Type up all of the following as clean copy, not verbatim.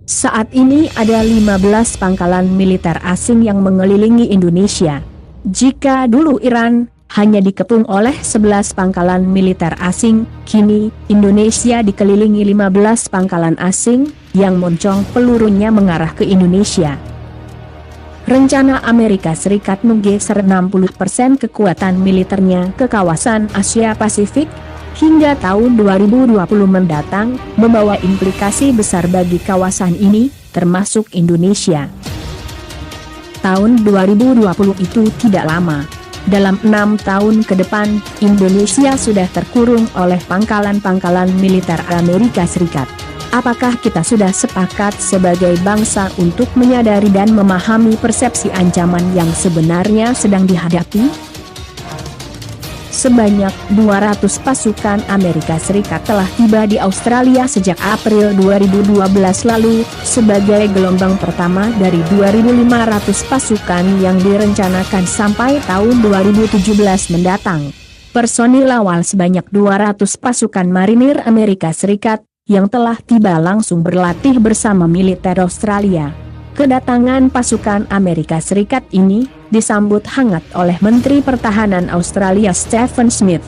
Saat ini ada 15 pangkalan militer asing yang mengelilingi Indonesia. Jika dulu Iran hanya dikepung oleh 11 pangkalan militer asing, kini Indonesia dikelilingi 15 pangkalan asing yang moncong pelurunya mengarah ke Indonesia. Rencana Amerika Serikat menggeser 60% kekuatan militernya ke kawasan Asia Pasifik hingga tahun 2020 mendatang, membawa implikasi besar bagi kawasan ini, termasuk Indonesia. Tahun 2020 itu tidak lama. Dalam 6 tahun ke depan, Indonesia sudah terkurung oleh pangkalan-pangkalan militer Amerika Serikat. Apakah kita sudah sepakat sebagai bangsa untuk menyadari dan memahami persepsi ancaman yang sebenarnya sedang dihadapi? Sebanyak 200 pasukan Amerika Serikat telah tiba di Australia sejak April 2012 lalu, sebagai gelombang pertama dari 2.500 pasukan yang direncanakan sampai tahun 2017 mendatang. Personil awal sebanyak 200 pasukan marinir Amerika Serikat, yang telah tiba langsung berlatih bersama militer Australia. Kedatangan pasukan Amerika Serikat ini disambut hangat oleh Menteri Pertahanan Australia Stephen Smith.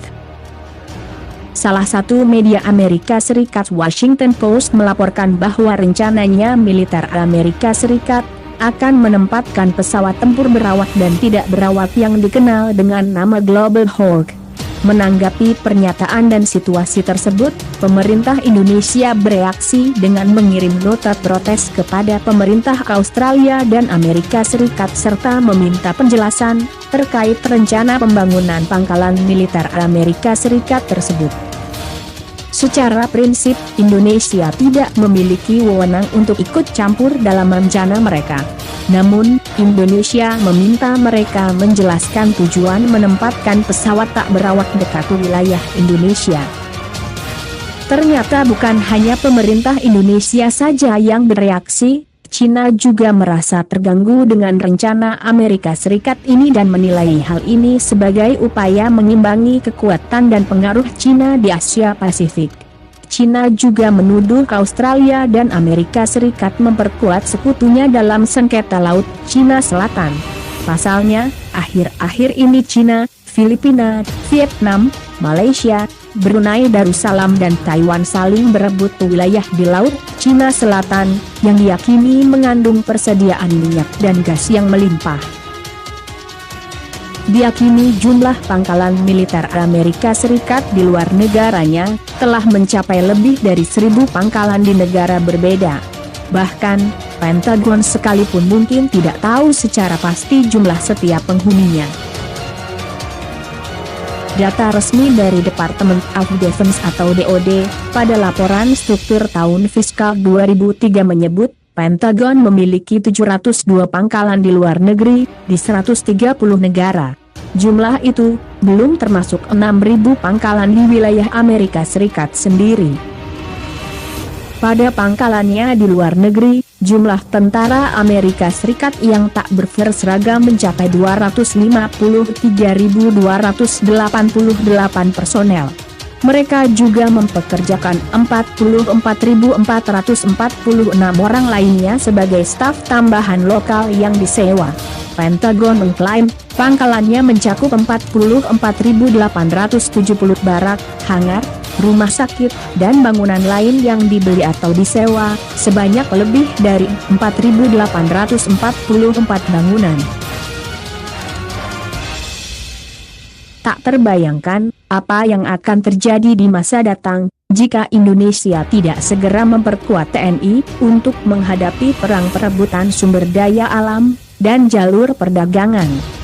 Salah satu media Amerika Serikat, Washington Post, melaporkan bahwa rencananya militer Amerika Serikat akan menempatkan pesawat tempur berawak dan tidak berawak yang dikenal dengan nama Global Hawk. Menanggapi pernyataan dan situasi tersebut, pemerintah Indonesia bereaksi dengan mengirim nota protes kepada pemerintah Australia dan Amerika Serikat serta meminta penjelasan terkait rencana pembangunan pangkalan militer Amerika Serikat tersebut. Secara prinsip, Indonesia tidak memiliki wewenang untuk ikut campur dalam rencana mereka. Namun, Indonesia meminta mereka menjelaskan tujuan menempatkan pesawat tak berawak dekat wilayah Indonesia. Ternyata bukan hanya pemerintah Indonesia saja yang bereaksi, China juga merasa terganggu dengan rencana Amerika Serikat ini dan menilai hal ini sebagai upaya mengimbangi kekuatan dan pengaruh China di Asia Pasifik. China juga menuduh Australia dan Amerika Serikat memperkuat sekutunya dalam sengketa Laut Cina Selatan. Pasalnya, akhir-akhir ini China, Filipina, Vietnam, Malaysia, Brunei Darussalam dan Taiwan saling berebut wilayah di Laut Cina Selatan, yang diyakini mengandung persediaan minyak dan gas yang melimpah. Diyakini jumlah pangkalan militer Amerika Serikat di luar negaranya telah mencapai lebih dari 1.000 pangkalan di negara berbeda. Bahkan, Pentagon sekalipun mungkin tidak tahu secara pasti jumlah setiap penghuninya. Data resmi dari Department of Defense atau DoD, pada laporan struktur tahun fiskal 2003 menyebut, Pentagon memiliki 702 pangkalan di luar negeri, di 130 negara. Jumlah itu, belum termasuk 6.000 pangkalan di wilayah Amerika Serikat sendiri. Pada pangkalannya di luar negeri, jumlah tentara Amerika Serikat yang tak berseragam mencapai 253.288 personel. Mereka juga mempekerjakan 44.446 orang lainnya sebagai staf tambahan lokal yang disewa. Pentagon mengklaim, pangkalannya mencakup 44.870 barak, hangar, rumah sakit, dan bangunan lain yang dibeli atau disewa, sebanyak lebih dari 4.844 bangunan. Tak terbayangkan, apa yang akan terjadi di masa datang, jika Indonesia tidak segera memperkuat TNI, untuk menghadapi perang perebutan sumber daya alam, dan jalur perdagangan.